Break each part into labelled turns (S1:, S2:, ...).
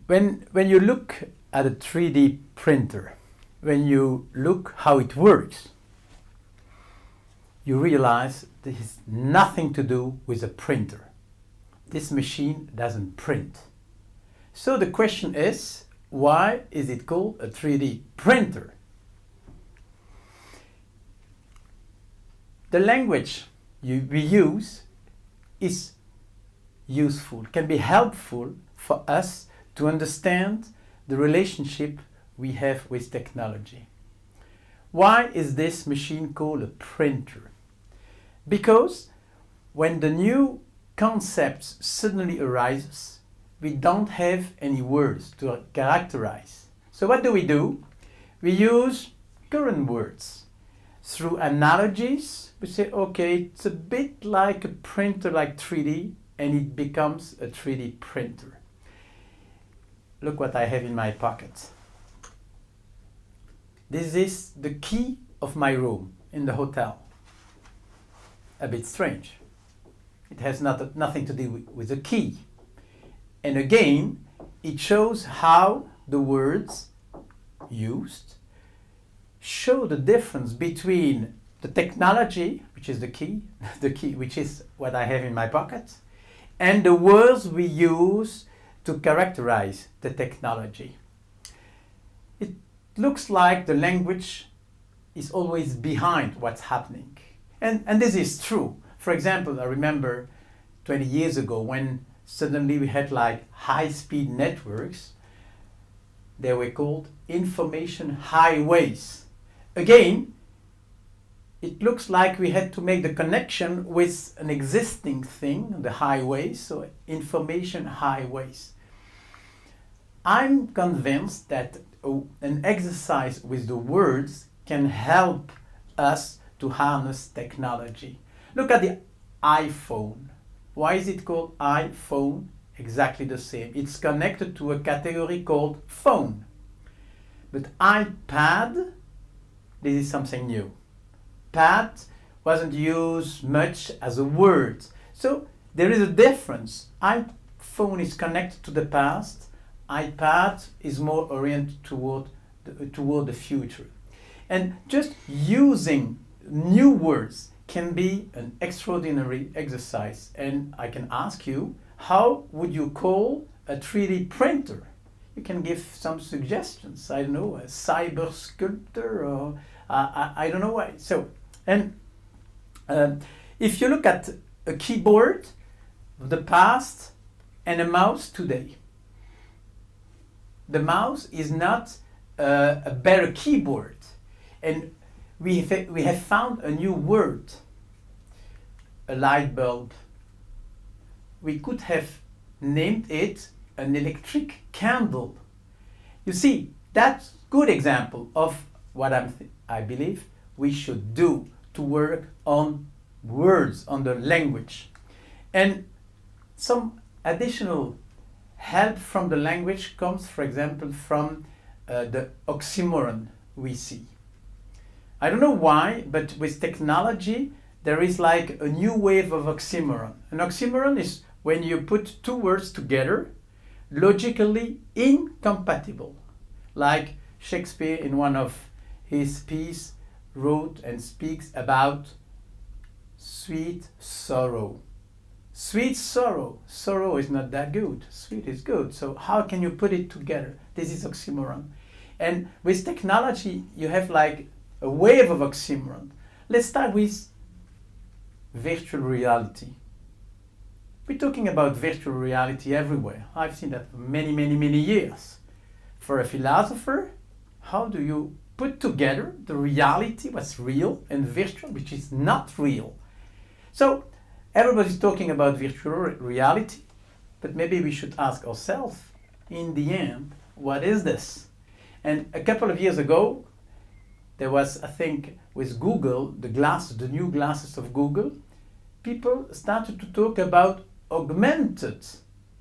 S1: When you look at a 3D printer, when you look how it works, you realize this has nothing to do with a printer. This machine doesn't print. So the question is, why is it called a 3D printer? The language we use is useful, can be helpful for us to understand the relationship we have with technology. Why is this machine called a printer? Because when the new concepts suddenly arises, we don't have any words to characterize. So what do? We use current words. Through analogies, we say, okay, it's a bit like a printer, like 3D, and it becomes a 3D printer. Look what I have in my pocket. This is the key of my room in the hotel. A bit strange. It has nothing to do with the key. And again, it shows how the words used show the difference between the technology, which is the key which is what I have in my pocket, and the words we use to characterize the technology. It looks like the language is always behind what's happening. And this is true. For example, I remember 20 years ago when suddenly we had like high-speed networks. They were called information highways. Again, it looks like we had to make the connection with an existing thing, the highways, so information highways. I'm convinced that an exercise with the words can help us to harness technology. Look at the iPhone. Why is it called iPhone? Exactly the same. It's connected to a category called phone. But iPad, this is something new. Pad wasn't used much as a word. So there is a difference. iPhone is connected to the past. iPad is more oriented toward the future. And just using new words can be an extraordinary exercise. And I can ask you, how would you call a 3D printer? You can give some suggestions. I don't know, a cyber sculptor, or I don't know why. So, and if you look at a keyboard of the past and a mouse today, the mouse is not a better keyboard. And we have found a new word, a light bulb. We could have named it an electric candle. You see, that's a good example of what I believe we should do to work on words, on the language. And some additional help from the language comes, for example, from the oxymoron we see. I don't know why, but with technology, there is like a new wave of oxymoron. An oxymoron is when you put two words together, logically incompatible. Like Shakespeare in one of his pieces wrote and speaks about sweet sorrow. Sweet sorrow. Sorrow is not that good. Sweet is good. So how can you put it together? This is oxymoron. And with technology, you have like a wave of oxymoron. Let's start with virtual reality. We're talking about virtual reality everywhere. I've seen that for many, many, many years. For a philosopher, how do you put together the reality, what's real, and virtual, which is not real? So everybody's talking about virtual reality, but maybe we should ask ourselves, in the end, what is this? And a couple of years ago, there was, I think, with Google, the new glasses of Google, people started to talk about augmented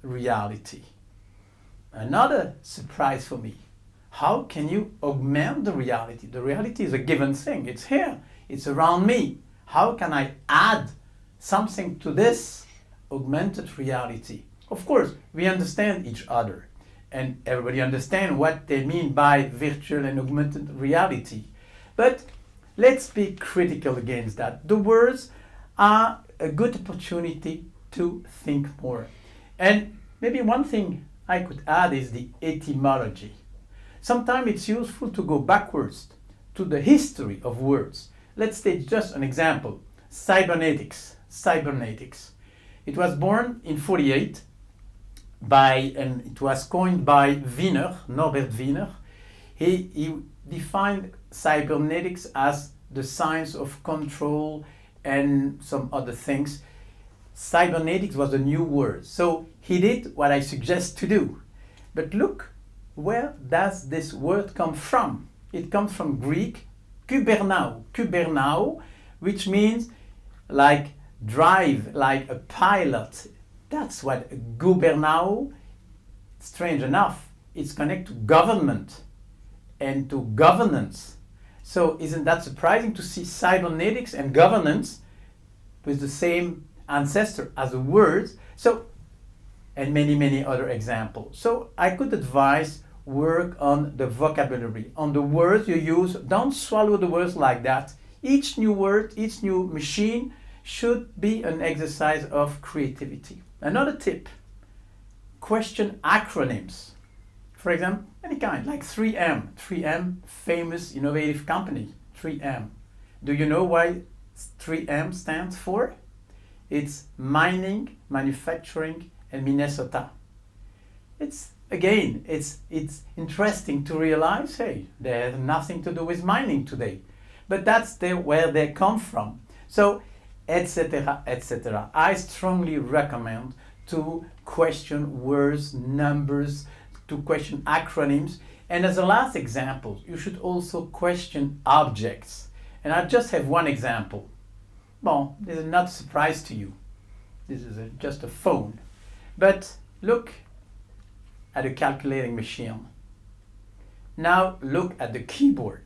S1: reality. Another surprise for me. How can you augment the reality? The reality is a given thing. It's here. It's around me. How can I add something to this augmented reality? Of course, we understand each other. and everybody understands what they mean by virtual and augmented reality. But let's be critical against that. The words are a good opportunity to think more. And maybe one thing I could add is the etymology. Sometimes it's useful to go backwards to the history of words. Let's take just an example. Cybernetics. Cybernetics. It was born in 1948 and it was coined by Wiener, Norbert Wiener. He defined cybernetics as the science of control and some other things. Cybernetics was a new word. So he did what I suggest to do. But look, where does this word come from? It comes from Greek, kubernao. Kubernao, which means like drive, like a pilot. That's what gubernao, strange enough, it's connected to government and to governance. So isn't that surprising to see cybernetics and governance with the same ancestor as the words? So, and many, many other examples. So I could advise work on the vocabulary, on the words you use. Don't swallow the words like that. Each new word, each new machine should be an exercise of creativity. Another tip, question acronyms. For example, any kind, like 3M. 3M, famous innovative company, 3M. Do you know why 3M stands for? It's mining, manufacturing, and Minnesota. It's interesting to realize, hey, they have nothing to do with mining today. But that's where they come from. So, etc., etc. I strongly recommend to question words, numbers, to question acronyms. And as a last example, you should also question objects. And I just have one example. Well, this is not a surprise to you. This is just a phone. But look at a calculating machine. Now look at the keyboard.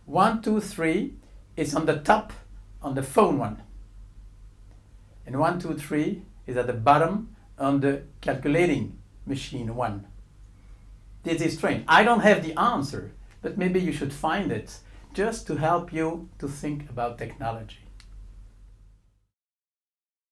S1: 1, 2, 3 is on the top on the phone one. And 1, 2, 3 is at the bottom on the calculating machine one. This is strange. I don't have the answer, but maybe you should find it just to help you to think about technology.